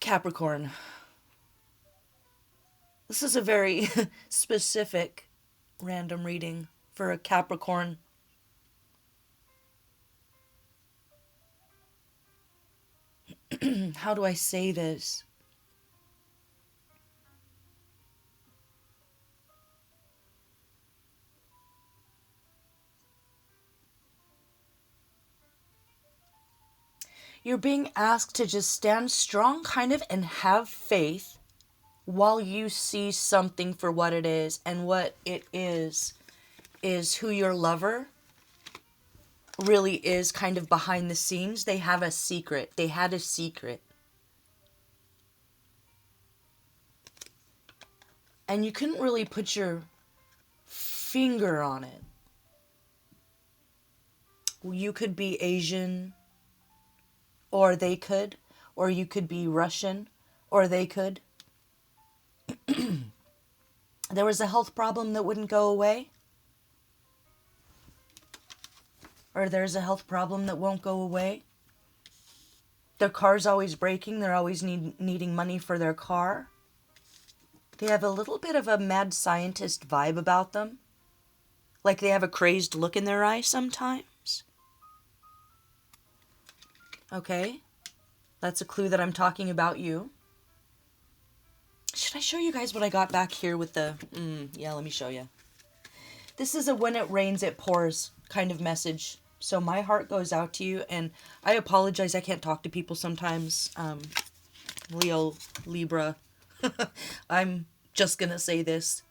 Capricorn. This is a very specific random reading for a Capricorn. How do I say this? You're being asked to just stand strong, kind of, and have faith while you see something for what it is. And what it is who your lover really is, kind of behind the scenes. They have a secret. They had a secret. And you couldn't really put your finger on it. You could be Asian, or they could, or you could be Russian, or they could. There was a health problem that wouldn't go away, or there's a health problem that won't go away. Their car's always breaking. They're always needing money for their car. They have a little bit of a mad scientist vibe about them. Like they have a crazed look in their eye sometimes. Okay? That's a clue that I'm talking about you. Should I show you guys what I got back here with the... yeah, let me show you. This is a when it rains, it pours kind of message. So my heart goes out to you, and I apologize. I can't talk to people sometimes. Leo, Libra. I'm just going to say this.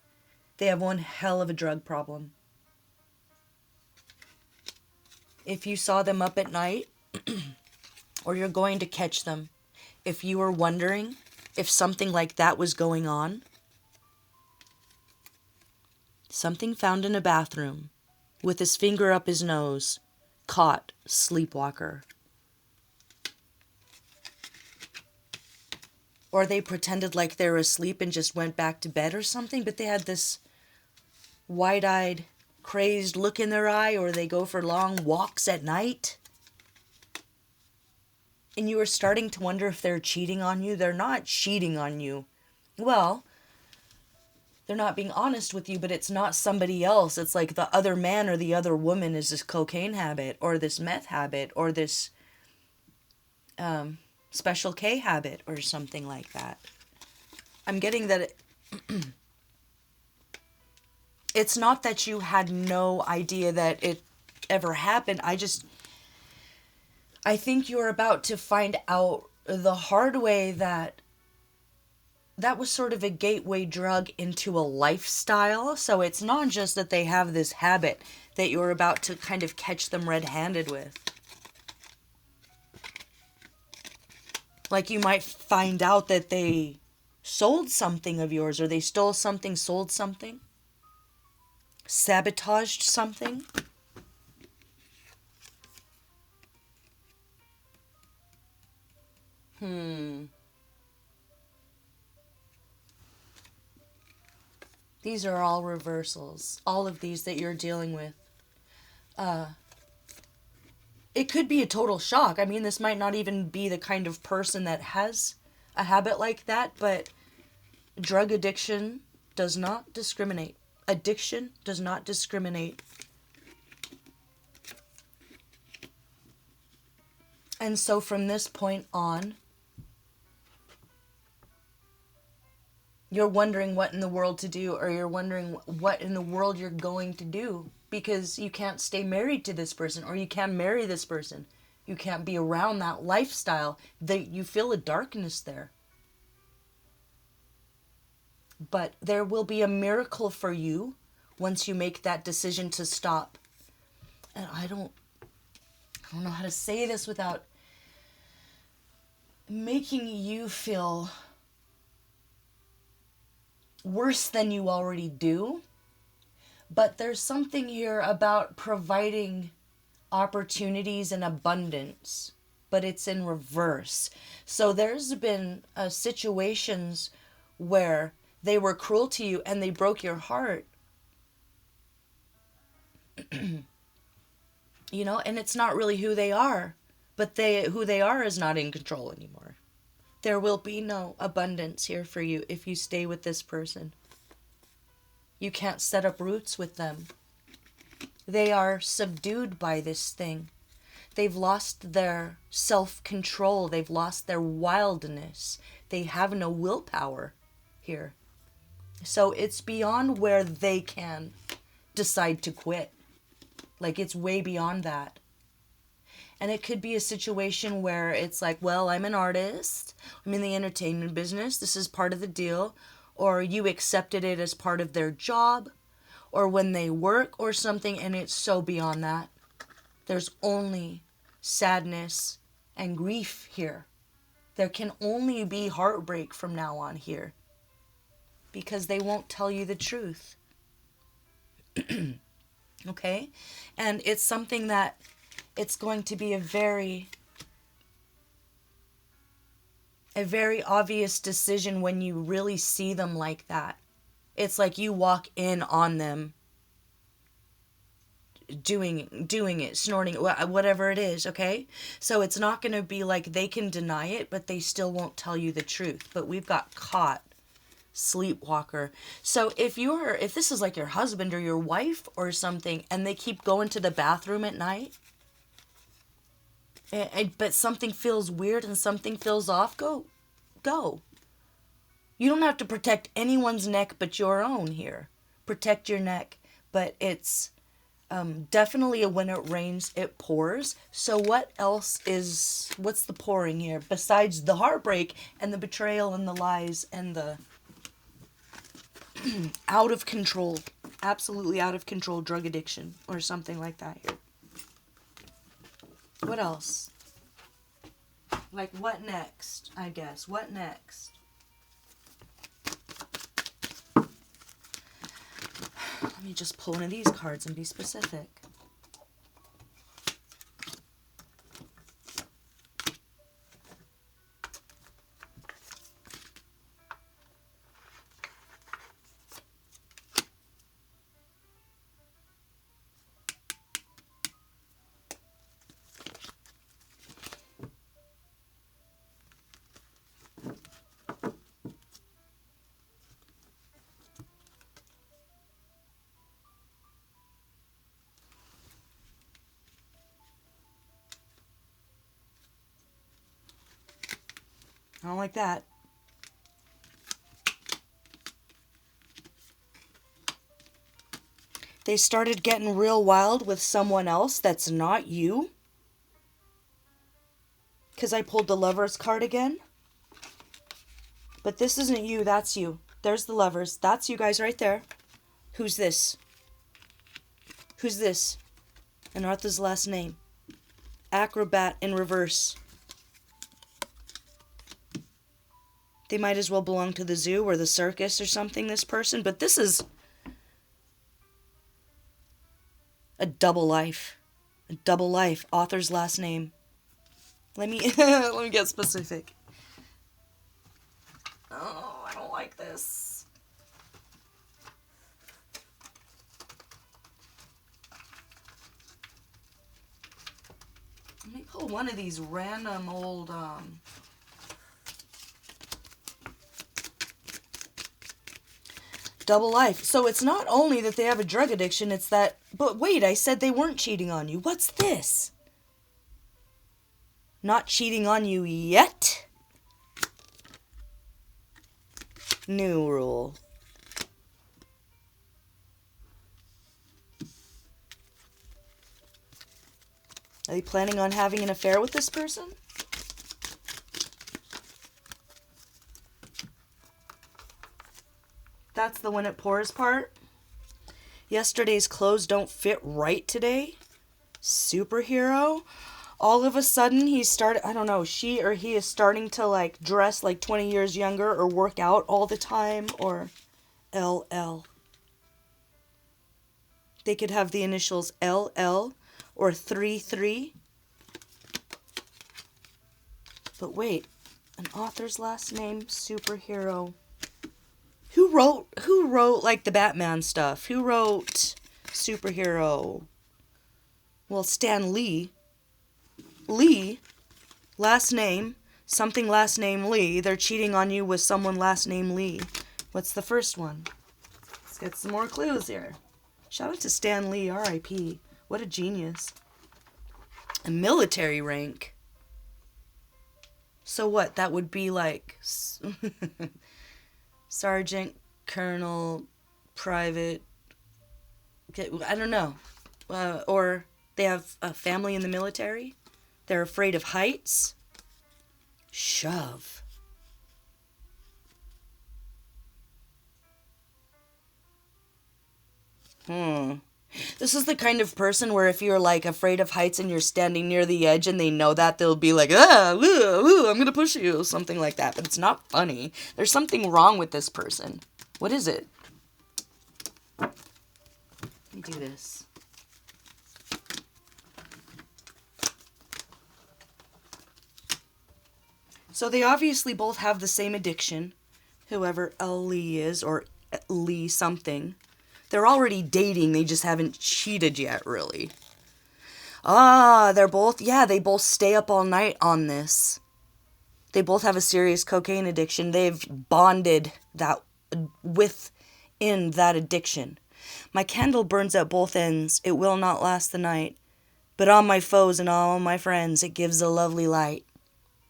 They have one hell of a drug problem. If you saw them up at night, or you're going to catch them, if you were wondering if something like that was going on, something found in a bathroom, with his finger up his nose, caught, sleepwalker. Or they pretended like they were asleep and just went back to bed or something, but they had this wide-eyed, crazed look in their eye, or they go for long walks at night. And you were starting to wonder if they're cheating on you. They're not cheating on you. Well, they're not being honest with you, but it's not somebody else. It's like the other man or the other woman is this cocaine habit, or this meth habit, or this Special K habit, or something like that. I'm getting that it's not that you had no idea that it ever happened. I think you're about to find out the hard way that was sort of a gateway drug into a lifestyle. So it's not just that they have this habit that you're about to kind of catch them red-handed with. Like you might find out that they sold something of yours, or they stole something, sold something, sabotaged something. These are all reversals. All of these that you're dealing with. It could be a total shock. I mean, this might not even be the kind of person that has a habit like that, but drug addiction does not discriminate. Addiction does not discriminate. And so from this point on, you're wondering what in the world to do, or you're wondering what in the world you're going to do, because you can't stay married to this person, or you can't marry this person. You can't be around that lifestyle. You feel a darkness there. But there will be a miracle for you once you make that decision to stop. And I don't know how to say this without making you feel worse than you already do. But there's something here about providing opportunities in abundance, but it's in reverse. So there's been situations where they were cruel to you and they broke your heart. And it's not really who they are, but who they are is not in control anymore. There will be no abundance here for you if you stay with this person. You can't set up roots with them. They are subdued by this thing. They've lost their self-control. They've lost their wildness. They have no willpower here. So it's beyond where they can decide to quit. Like, it's way beyond that. And it could be a situation where it's like, well, I'm an artist. I'm in the entertainment business. This is part of the deal. Or you accepted it as part of their job. Or when they work or something, and it's so beyond that. There's only sadness and grief here. There can only be heartbreak from now on here. Because they won't tell you the truth. Okay? And it's something that it's going to be a very obvious decision when you really see them like that. It's like you walk in on them doing it, snorting, whatever it is, okay? So it's not going to be like they can deny it, but they still won't tell you the truth. But we've got caught. Sleepwalker. So if this is like your husband or your wife or something, and they keep going to the bathroom at night, but something feels weird and something feels off, go. You don't have to protect anyone's neck but your own here. Protect your neck. But it's definitely a when it rains, it pours. So what's the pouring here? Besides the heartbreak and the betrayal and the lies and the out of control, absolutely out of control drug addiction or something like that here. What else? Like, what next, I guess? What next? Let me just pull one of these cards and be specific. I don't like that. They started getting real wild with someone else that's not you. Because I pulled the Lovers card again. But this isn't you, that's you. There's the Lovers. That's you guys right there. Who's this? Who's this? And Arthur's last name. Acrobat in reverse. They might as well belong to the zoo or the circus or something, this person. But this is a double life. A double life. Author's last name. Let me let me get specific. Oh, I don't like this. Let me pull one of these random old double life. So it's not only that they have a drug addiction, it's that, but wait, I said they weren't cheating on you. What's this? Not cheating on you yet? New rule. Are you planning on having an affair with this person? That's the when it pours part. Yesterday's clothes don't fit right today. Superhero. All of a sudden he started, I don't know, she or he is starting to like dress like 20 years younger or work out all the time or LL. They could have the initials LL or 33. But wait, an author's last name, superhero. Who wrote like the Batman stuff? Who wrote superhero? Well, Stan Lee. Lee, last name, Something last name Lee. They're cheating on you with someone last name Lee. What's the first one? Let's get some more clues here. Shout out to Stan Lee, R.I.P. What a genius. A military rank. So what? That would be like sergeant, colonel, private. I don't know. Or they have a family in the military. They're afraid of heights. Shove. This is the kind of person where if you're like afraid of heights and you're standing near the edge and they know that, they'll be like, I'm gonna push you, something like that. But it's not funny. There's something wrong with this person. What is it? Let me do this. So they obviously both have the same addiction, whoever Lee is, or Lee something. They're already dating, they just haven't cheated yet, really. They both stay up all night on this. They both have a serious cocaine addiction. They've bonded that within that addiction. My candle burns at both ends. It will not last the night. But on my foes and all my friends, it gives a lovely light.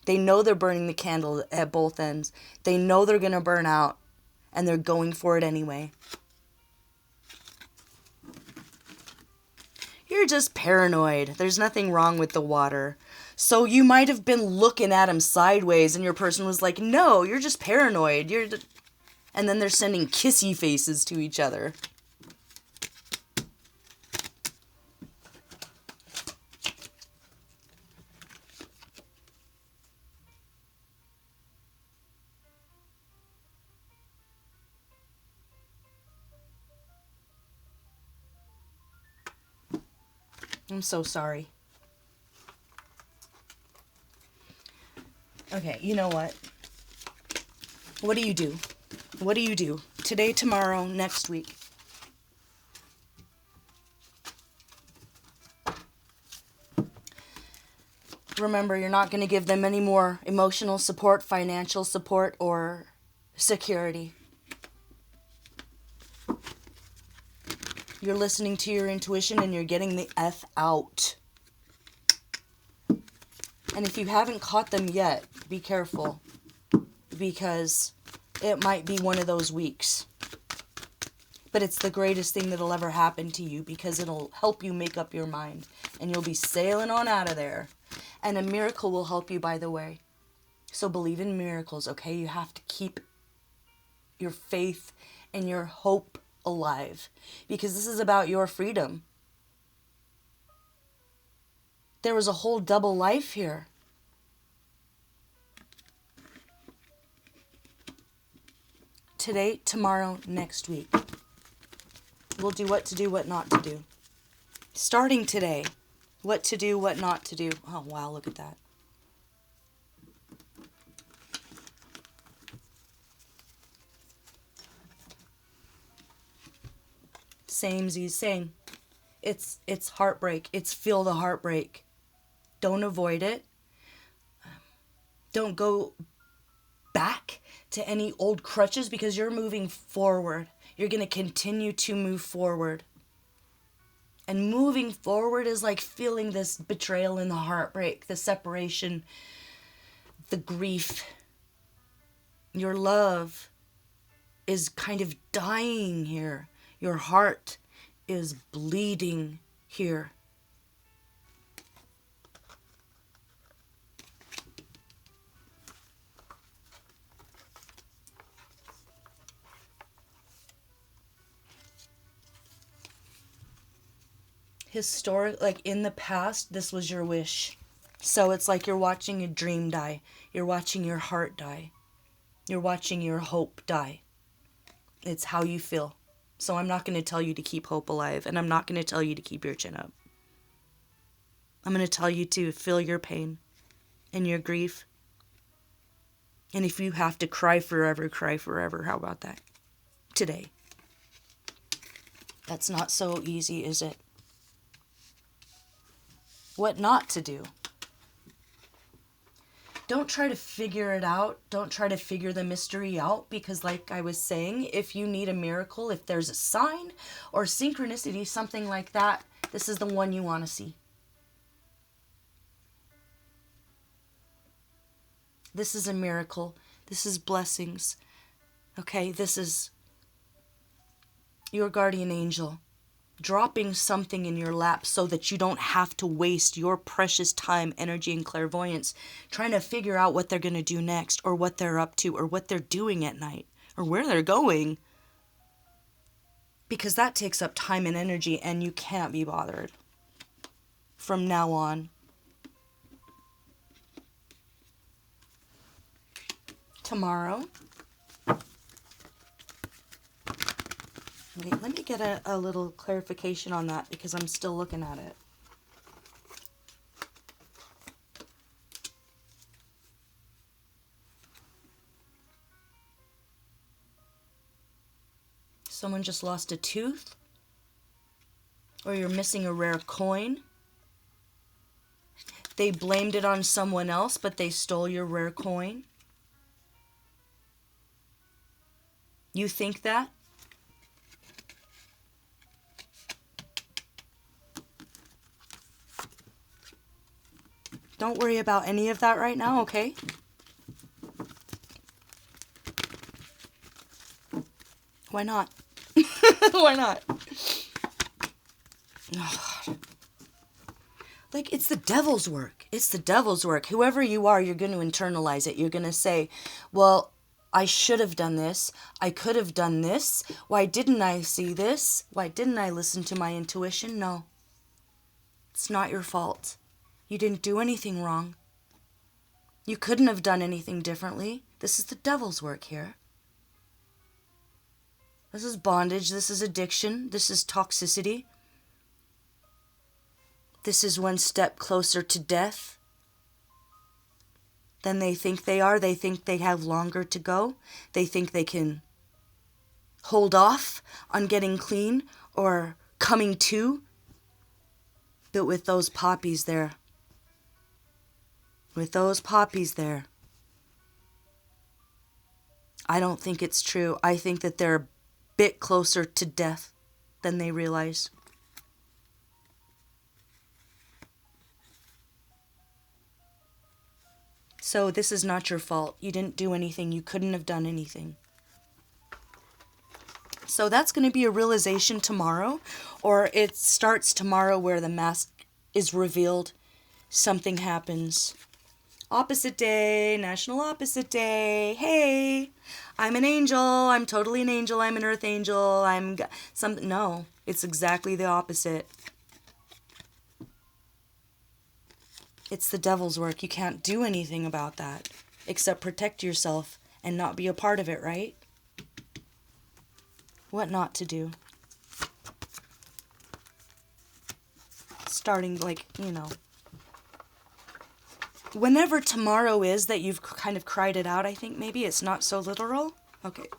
They know they're burning the candle at both ends. They know they're going to burn out, and they're going for it anyway. You're just paranoid. There's nothing wrong with the water. So you might have been looking at him sideways, and your person was like, no, you're just paranoid. And then they're sending kissy faces to each other. I'm so sorry. Okay, you know what? What do you do? What do you do? Today, tomorrow, next week. Remember, you're not going to give them any more emotional support, financial support, or security. You're listening to your intuition and you're getting the F out. And if you haven't caught them yet, be careful. Because it might be one of those weeks. But it's the greatest thing that'll ever happen to you because it'll help you make up your mind. And you'll be sailing on out of there. And a miracle will help you, by the way. So believe in miracles, okay? You have to keep your faith and your hope alive, because this is about your freedom. There was a whole double life here. Today, tomorrow, next week. We'll do what to do, what not to do. Starting today, what to do, what not to do. Oh, wow, look at that. Same. It's heartbreak. It's feel the heartbreak. Don't avoid it. Don't go back to any old crutches because you're moving forward. You're going to continue to move forward. And moving forward is like feeling this betrayal and the heartbreak, the separation, the grief. Your love is kind of dying here. Your heart is bleeding here. Like in the past, this was your wish. So it's like you're watching a dream die. You're watching your heart die. You're watching your hope die. It's how you feel. So I'm not going to tell you to keep hope alive, and I'm not going to tell you to keep your chin up. I'm going to tell you to feel your pain and your grief. And if you have to cry forever, cry forever. How about that? Today. That's not so easy, is it? What not to do. Don't try to figure it out. Don't try to figure the mystery out, because like I was saying, if you need a miracle, if there's a sign or synchronicity, something like that, this is the one you want to see. This is a miracle. This is blessings. Okay, this is your guardian angel dropping something in your lap so that you don't have to waste your precious time, energy, and clairvoyance trying to figure out what they're going to do next, or what they're up to, or what they're doing at night, or where they're going. Because that takes up time and energy, and you can't be bothered from now on. Tomorrow. Wait, let me get a little clarification on that, because I'm still looking at it. Someone just lost a tooth? Or you're missing a rare coin? They blamed it on someone else, but they stole your rare coin? You think that? Don't worry about any of that right now, okay? Why not? Why not? Oh, God. Like, it's the devil's work. It's the devil's work. Whoever you are, you're going to internalize it. You're going to say, well, I should have done this. I could have done this. Why didn't I see this? Why didn't I listen to my intuition? No. It's not your fault. You didn't do anything wrong. You couldn't have done anything differently. This is the devil's work here. This is bondage. This is addiction. This is toxicity. This is one step closer to death than they think they are. They think they have longer to go. They think they can hold off on getting clean or coming to. But with those poppies there, I don't think it's true. I think that they're a bit closer to death than they realize. So this is not your fault. You didn't do anything. You couldn't have done anything. So that's going to be a realization tomorrow, or it starts tomorrow where the mask is revealed. Something happens. Opposite day, National Opposite Day. Hey, I'm an angel. I'm totally an angel. I'm an earth angel. I'm something. No, it's exactly the opposite. It's the devil's work. You can't do anything about that except protect yourself and not be a part of it, right? What not to do. Starting, like, you know. Whenever tomorrow is that you've kind of cried it out, I think maybe it's not so literal. Okay.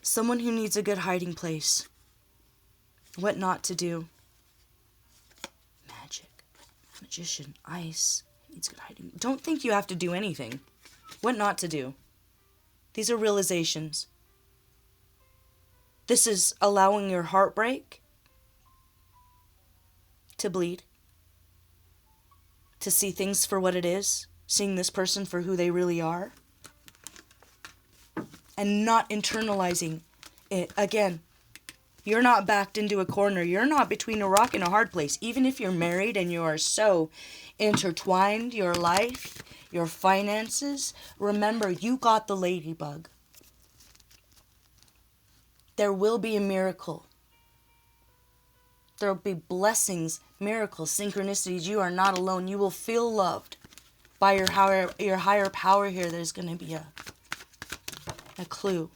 Someone who needs a good hiding place. What not to do. Magic. Magician. Ice. Needs good hiding. Don't think you have to do anything. What not to do. These are realizations. This is allowing your heartbreak to bleed. To see things for what it is, seeing this person for who they really are, and not internalizing it. Again, you're not backed into a corner. You're not between a rock and a hard place. Even if you're married and you are so intertwined, your life, your finances, remember, you got the ladybug. There will be a miracle. There will be blessings, miracles, synchronicities. You are not alone. You will feel loved by your higher power here. There's going to be a clue.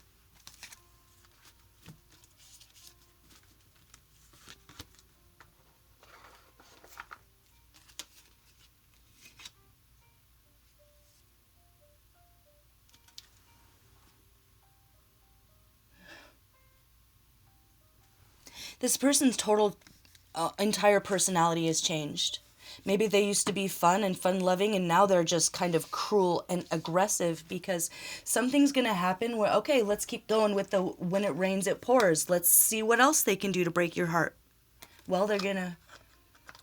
This person's total entire personality has changed. Maybe they used to be fun and fun-loving, and now they're just kind of cruel and aggressive because something's going to happen where, okay, let's keep going with the when it rains, it pours. Let's see what else they can do to break your heart. Well, they're going to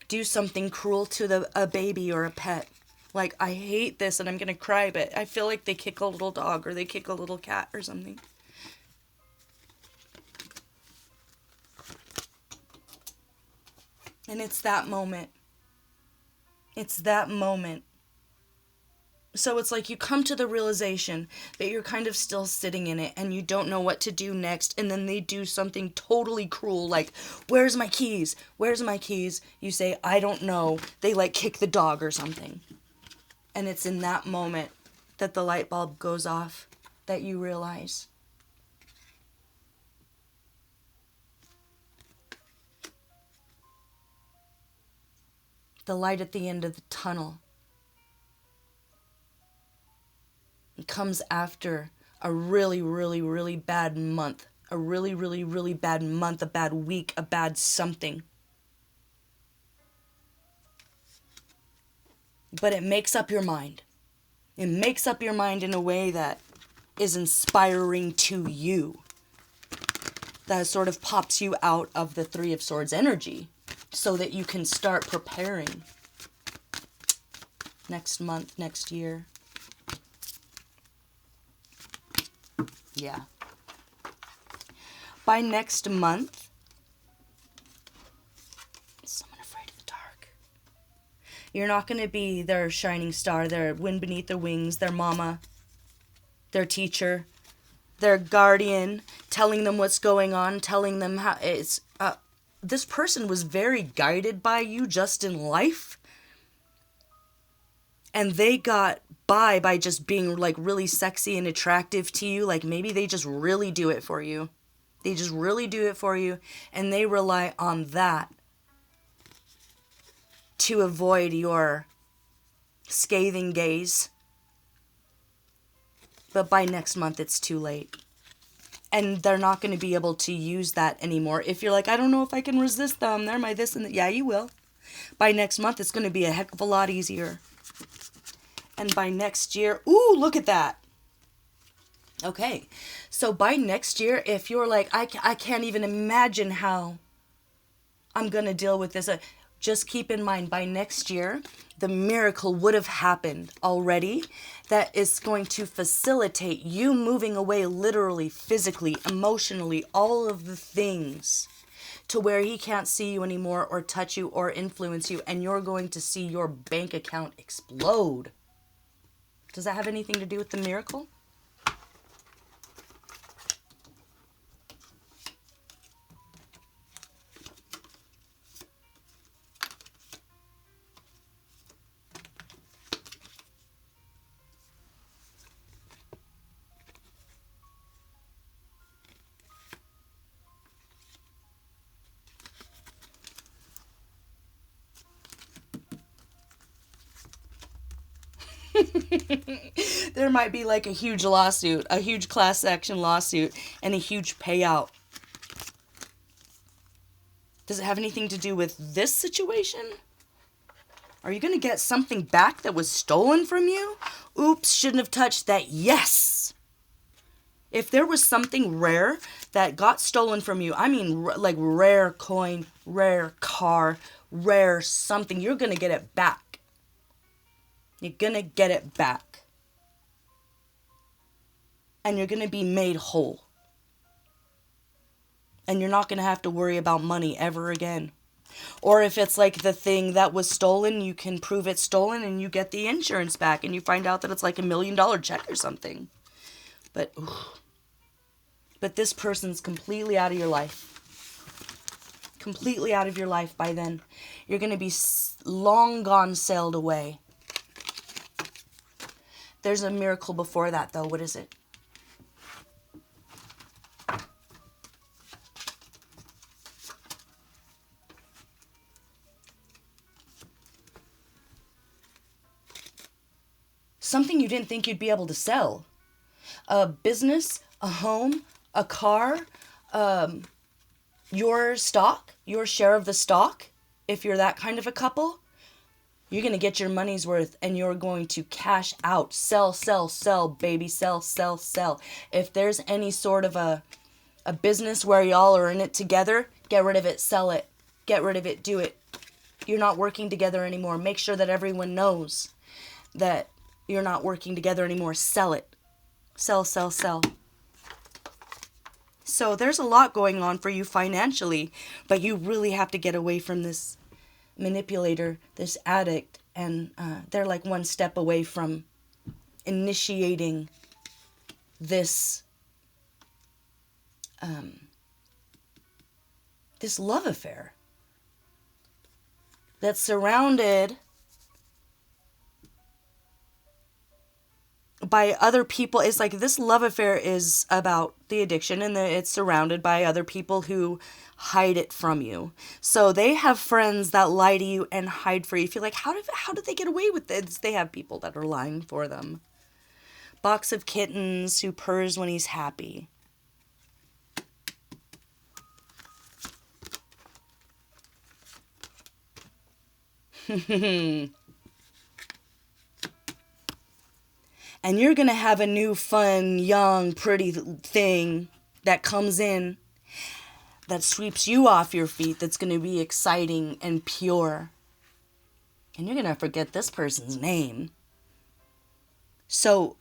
do something cruel to a baby or a pet. Like, I hate this and I'm going to cry, but I feel like they kick a little dog or they kick a little cat or something. And it's that moment. It's that moment. So it's like you come to the realization that you're kind of still sitting in it and you don't know what to do next. And then they do something totally cruel, like, where's my keys? Where's my keys? You say, I don't know. They like kick the dog or something. And it's in that moment that the light bulb goes off, that you realize. The light at the end of the tunnel. It comes after a really, really, really bad month. A really, really, really bad month, a bad week, a bad something. But it makes up your mind. It makes up your mind in a way that is inspiring to you. That sort of pops you out of the Three of Swords energy so that you can start preparing next month, next year. Yeah. By next month, someone afraid of the dark. You're not going to be their shining star, their wind beneath their wings, their mama, their teacher, their guardian, telling them what's going on, telling them how it's... this person was very guided by you just in life. And they got by just being like really sexy and attractive to you. Like maybe they just really do it for you. They just really do it for you. And they rely on that to avoid your scathing gaze. But by next month, it's too late. And they're not going to be able to use that anymore. If you're like, I don't know if I can resist them. They're my this and that. Yeah, you will. By next month, it's going to be a heck of a lot easier. And by next year, ooh, look at that. Okay, so by next year, if you're like, I can't even imagine how I'm going to deal with this. Just keep in mind, by next year, the miracle would have happened already that is going to facilitate you moving away literally, physically, emotionally, all of the things to where he can't see you anymore or touch you or influence you, and you're going to see your bank account explode. Does that have anything to do with the miracle? There might be like a huge lawsuit, a huge class action lawsuit, and a huge payout. Does it have anything to do with this situation? Are you going to get something back that was stolen from you? Oops, shouldn't have touched that. Yes! If there was something rare that got stolen from you, I mean like rare coin, rare car, rare something, you're going to get it back. You're going to get it back. And you're going to be made whole. And you're not going to have to worry about money ever again. Or if it's like the thing that was stolen, you can prove it's stolen and you get the insurance back and you find out that it's like $1 million check or something. But this person's completely out of your life. Completely out of your life by then. You're going to be long gone, sailed away. There's a miracle before that, though. What is it? Something you didn't think you'd be able to sell. A business, a home, a car, your stock, your share of the stock, if you're that kind of a couple. You're going to get your money's worth and you're going to cash out. Sell, sell, sell, baby. Sell, sell, sell. If there's any sort of a business where y'all are in it together, get rid of it. Sell it. Get rid of it. Do it. You're not working together anymore. Make sure that everyone knows that you're not working together anymore. Sell it. Sell, sell, sell. So there's a lot going on for you financially, but you really have to get away from this manipulator, this addict, and they're like one step away from initiating this this love affair that's surrounded by other people. It's like this love affair is about the addiction, and it's surrounded by other people who hide it from you. So they have friends that lie to you and hide for you. You feel like, how did they get away with this? They have people that are lying for them. Box of kittens who purrs when he's happy. And you're going to have a new, fun, young, pretty thing that comes in that sweeps you off your feet, that's going to be exciting and pure. And you're going to forget this person's name. So,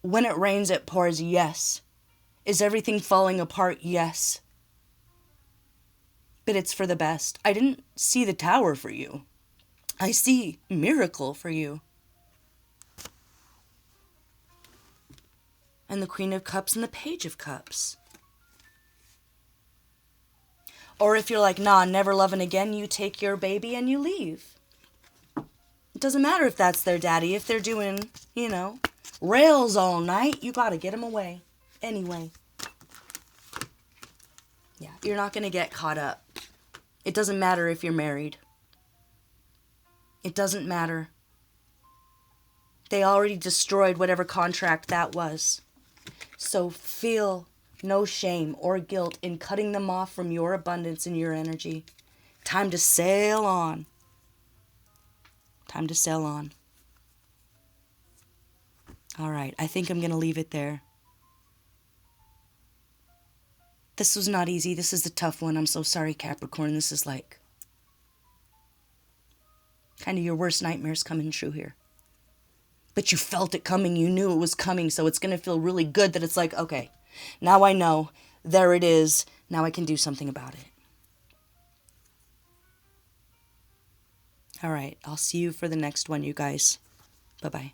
when it rains, it pours, yes. Is everything falling apart? Yes. But it's for the best. I didn't see the tower for you. I see miracle for you. And the Queen of Cups and the Page of Cups. Or if you're like, nah, never loving again, you take your baby and you leave. It doesn't matter if that's their daddy. If they're doing, rails all night, you gotta get them away. Anyway. Yeah, you're not gonna get caught up. It doesn't matter if you're married. It doesn't matter. They already destroyed whatever contract that was. So feel no shame or guilt in cutting them off from your abundance and your energy. Time to sail on. Time to sail on. All right, I think I'm going to leave it there. This was not easy. This is a tough one. I'm so sorry, Capricorn. This is like kind of your worst nightmares coming true here. But you felt it coming. You knew it was coming. So it's going to feel really good that it's like, okay, now I know. There it is. Now I can do something about it. All right. I'll see you for the next one, you guys. Bye-bye.